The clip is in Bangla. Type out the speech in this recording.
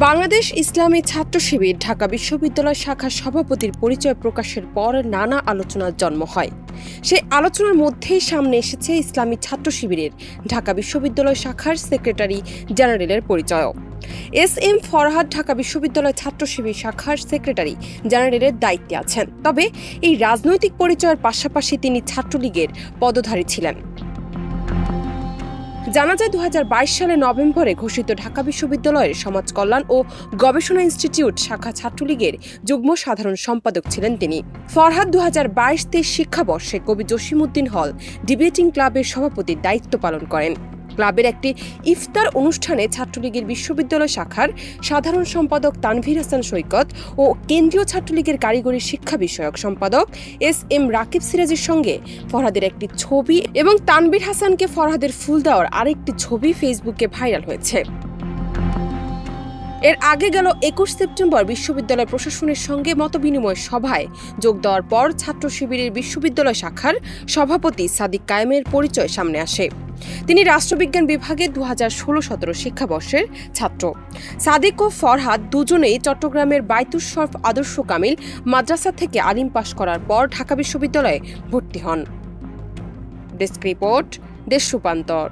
বাংলাদেশ ইসলামী ছাত্র শিবির ঢাকা বিশ্ববিদ্যালয় শাখার সভাপতির পরিচয় প্রকাশের পর নানা আলোচনার জন্ম হয়। সেই আলোচনার মধ্যেই সামনে এসেছে ইসলামী ছাত্র শিবিরের ঢাকা বিশ্ববিদ্যালয় শাখার সেক্রেটারি জেনারেলের পরিচয়। এস.এম. ফরহাদ ঢাকা বিশ্ববিদ্যালয় ছাত্র শিবির শাখার সেক্রেটারি জেনারেলের দায়িত্বে আছেন। তবে এই রাজনৈতিক পরিচয়ের পাশাপাশি তিনি ছাত্রলীগের পদধারী ছিলেন। জানা যায় ২০২২ সালে নভেম্বরে ঘোষিত ঢাকা বিশ্ববিদ্যালয়ের সমাজ কল্যাণ ও গবেষণা ইনস্টিটিউট শাখা ছাত্রলীগের যুগ্ম সাধারণ সম্পাদক ছিলেন তিনি। ফরহাদ ২০২২-২৩ শিক্ষাবর্ষে কবি জসিমউদ্দিন হল ডিবেটিং ক্লাবের সভাপতির দায়িত্ব পালন করেন। ক্লাবের একটি ইফতার অনুষ্ঠানে ছাত্রলীগের বিশ্ববিদ্যালয় শাখার সাধারণ সম্পাদক তানভীর হাসান সৈকত ও কেন্দ্রীয় ছাত্রলীগের কারিগরি শিক্ষা বিষয়ক সম্পাদক এস.এম. রাকিব সিরাজের সঙ্গে ফরহাদের একটি ছবি এবং তানভীর হাসানকে ফরহাদের ফুল দেওয়ার আরেকটি ছবি ফেসবুকে ভাইরাল হয়েছে। এর আগে গেল ২১ সেপ্টেম্বর বিশ্ববিদ্যালয় প্রশাসনের সঙ্গে মতবিনিময় সভায় যোগ দেওয়ার পর ছাত্র শিবিরের বিশ্ববিদ্যালয় শাখার সভাপতি সাদিক কায়েমের পরিচয় সামনে আসে। তিনি রাষ্ট্রবিজ্ঞান বিভাগে ২০১৬-১৭ শিক্ষাবর্ষের ছাত্র। সাদিক ও ফরহাদ দুজনেই চট্টগ্রামের বাইতুস শরফ আদর্শ কামিল মাদ্রাসা থেকে আলিম পাশ করার পর ঢাকা বিশ্ববিদ্যালয়ে ভর্তি হন। ডেস্ক রিপোর্ট, দেশ রূপান্তর।